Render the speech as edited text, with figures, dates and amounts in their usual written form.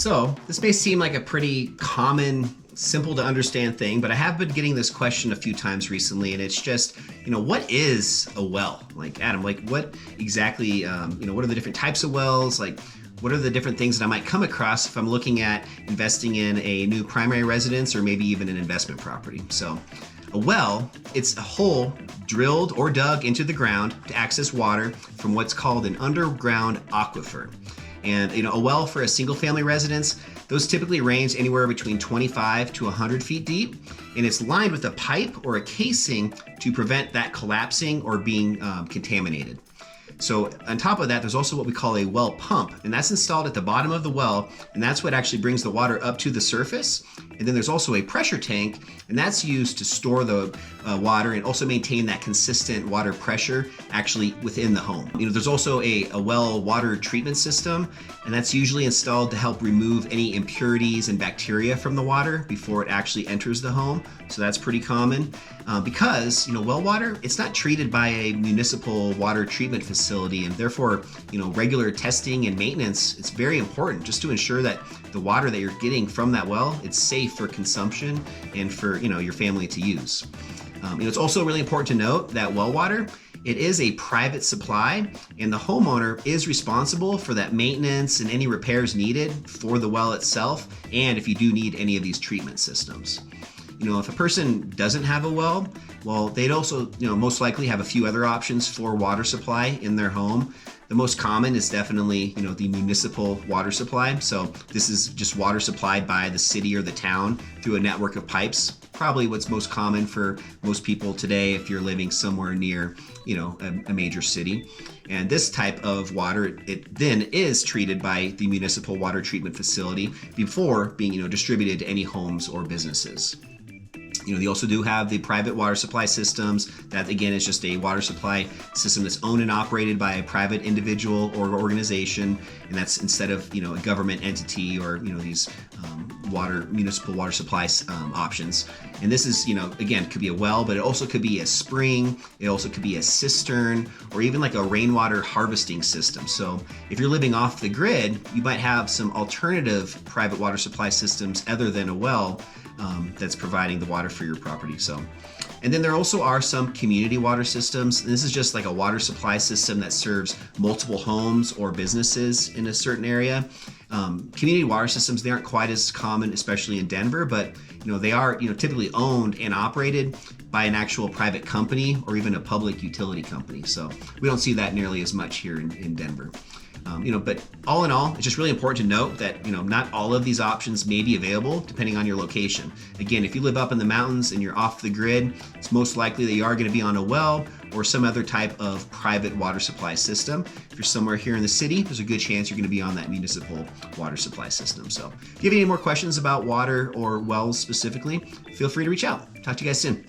So this may seem like a pretty common, simple to understand thing, but I have been getting this question a few times recently, and it's just, what is a well? Like, Adam, like what exactly, what are the different types of wells? Like, what are the different things that I might come across if I'm looking at investing in a new primary residence or maybe even an investment property? So a well, it's a hole drilled or dug into the ground to access water from what's called an underground aquifer. And a well for a single family residence, those typically range anywhere between 25 to 100 feet deep, and it's lined with a pipe or a casing to prevent that collapsing or being contaminated. So on top of that, there's also what we call a well pump, and that's installed at the bottom of the well, and that's what actually brings the water up to the surface. And then there's also a pressure tank, and that's used to store the water and also maintain that consistent water pressure actually within the home. There's also a well water treatment system, and that's usually installed to help remove any impurities and bacteria from the water before it actually enters the home. So that's pretty common because well water, it's not treated by a municipal water treatment facility, and therefore regular testing and maintenance, it's very important just to ensure that the water that you're getting from that well, it's safe for consumption and for your family to use. It's also really important to note that well water, it is a private supply, and the homeowner is responsible for that maintenance and any repairs needed for the well itself, and if you do need any of these treatment systems. If a person doesn't have a well, they'd also, most likely have a few other options for water supply in their home. The most common is definitely, the municipal water supply. So this is just water supplied by the city or the town through a network of pipes. Probably what's most common for most people today if you're living somewhere near, a major city. And this type of water, it then is treated by the municipal water treatment facility before being, distributed to any homes or businesses. They also do have the private water supply systems. That again is just a water supply system that's owned and operated by a private individual or organization, and that's instead of a government entity or these municipal water supply options. And this is again, could be a well, but it also could be a spring. It also could be a cistern or even like a rainwater harvesting system. So if you're living off the grid, you might have some alternative private water supply systems other than a well that's providing the water for your property. And then there also are some community water systems. This is just like a water supply system that serves multiple homes or businesses in a certain area. Community water systems, they aren't quite as common, especially in Denver, but they are typically owned and operated by an actual private company or even a public utility company. So we don't see that nearly as much here in Denver. But all in all, it's just really important to note that, not all of these options may be available depending on your location. Again, if you live up in the mountains and you're off the grid, it's most likely that you are going to be on a well or some other type of private water supply system. If you're somewhere here in the city, there's a good chance you're going to be on that municipal water supply system. So if you have any more questions about water or wells specifically, feel free to reach out. Talk to you guys soon.